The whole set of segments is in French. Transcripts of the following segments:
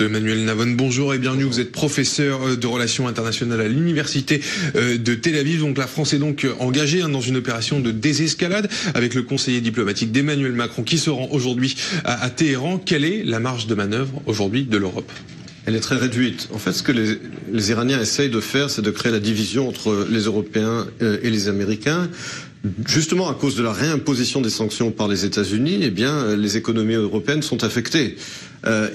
Emmanuel Navon, bonjour et bienvenue. Vous êtes professeur de relations internationales à l'université de Tel Aviv. Donc la France est donc engagée dans une opération de désescalade avec le conseiller diplomatique d'Emmanuel Macron qui se rend aujourd'hui à Téhéran. Quelle est la marge de manœuvre aujourd'hui de l'Europe ? Elle est très réduite. En fait, ce que les Iraniens essayent de faire, c'est de créer la division entre les Européens et les Américains. Justement, à cause de la réimposition des sanctions par les États-Unis, eh bien, les économies européennes sont affectées.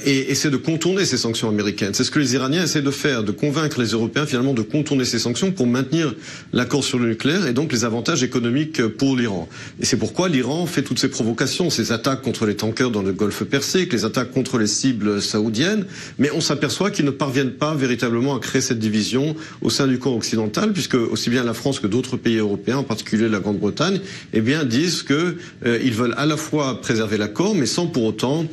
Et essaient de contourner ces sanctions américaines. C'est ce que les Iraniens essaient de faire, de convaincre les Européens finalement de contourner ces sanctions pour maintenir l'accord sur le nucléaire et donc les avantages économiques pour l'Iran. Et c'est pourquoi l'Iran fait toutes ces provocations, ces attaques contre les tankers dans le Golfe Persique, les attaques contre les cibles saoudiennes, mais on s'aperçoit qu'ils ne parviennent pas véritablement à créer cette division au sein du camp occidental, puisque aussi bien la France que d'autres pays européens, en particulier la Grande-Bretagne, eh bien disent que ils veulent à la fois préserver l'accord, mais sans pour autant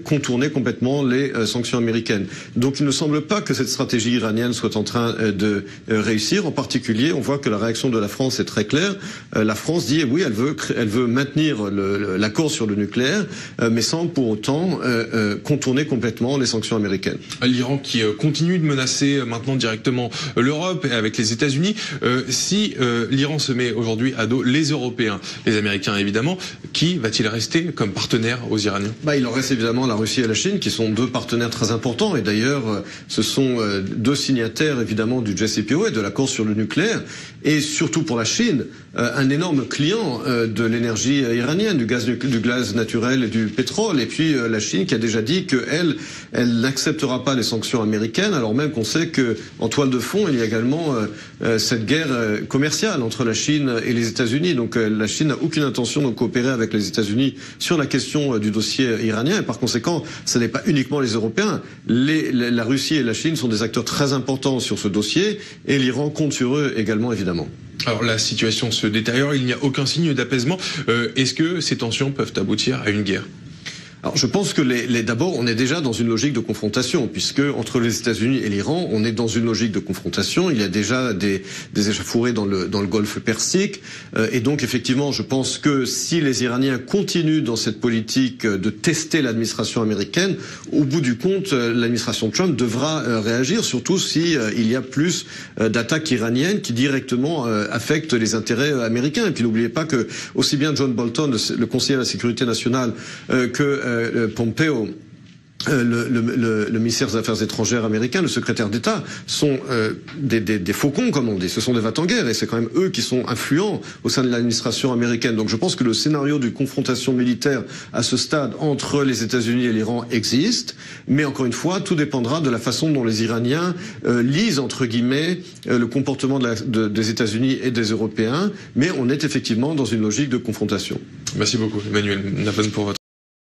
contourner complètement les sanctions américaines. Donc il ne semble pas que cette stratégie iranienne soit en train de réussir. En particulier, on voit que la réaction de la France est très claire. La France dit oui, elle veut maintenir l'accord sur le nucléaire, mais sans pour autant contourner complètement les sanctions américaines. L'Iran qui continue de menacer maintenant directement l'Europe et avec les États-Unis. Si l'Iran se met aujourd'hui à dos les Européens, les Américains évidemment, qui va-t-il rester comme partenaire aux Iraniens ? Il en reste évidemment la Russie et la Chine, qui sont deux partenaires très importants. Et d'ailleurs, ce sont deux signataires, évidemment, du JCPOA, de l'accord sur le nucléaire. Et surtout pour la Chine, un énorme client de l'énergie iranienne, du gaz naturel et du pétrole. Et puis la Chine qui a déjà dit qu'elle n'acceptera pas les sanctions américaines, alors même qu'on sait qu'en toile de fond, il y a également cette guerre commerciale entre la Chine et les États-Unis. Donc la Chine n'a aucune intention de coopérer avec les États-Unis sur la question du dossier iranien. Et par conséquent, ce n'est pas uniquement les Européens. La Russie et la Chine sont des acteurs très importants sur ce dossier et l'Iran compte sur eux également, évidemment. Alors la situation se détériore, il n'y a aucun signe d'apaisement. Est-ce que ces tensions peuvent aboutir à une guerre ? Alors je pense que d'abord on est déjà dans une logique de confrontation, puisque entre les États-Unis et l'Iran, on est dans une logique de confrontation. Il y a déjà des échauffourées dans le Golfe Persique, et donc effectivement je pense que si les Iraniens continuent dans cette politique de tester l'administration américaine, au bout du compte l'administration Trump devra réagir, surtout si il y a plus d'attaques iraniennes qui directement affectent les intérêts américains. Et puis n'oubliez pas que aussi bien John Bolton, le conseiller à la sécurité nationale, que Pompeo, le ministère des Affaires étrangères américain, le secrétaire d'État, sont des faucons, comme on dit. Ce sont des va-t-en-guerre, et c'est quand même eux qui sont influents au sein de l'administration américaine. Donc je pense que le scénario d'une confrontation militaire à ce stade entre les États-Unis et l'Iran existe, mais encore une fois, tout dépendra de la façon dont les Iraniens lisent, entre guillemets, le comportement des États-Unis et des Européens, mais on est effectivement dans une logique de confrontation. Merci beaucoup, Emmanuel Navon, pour votre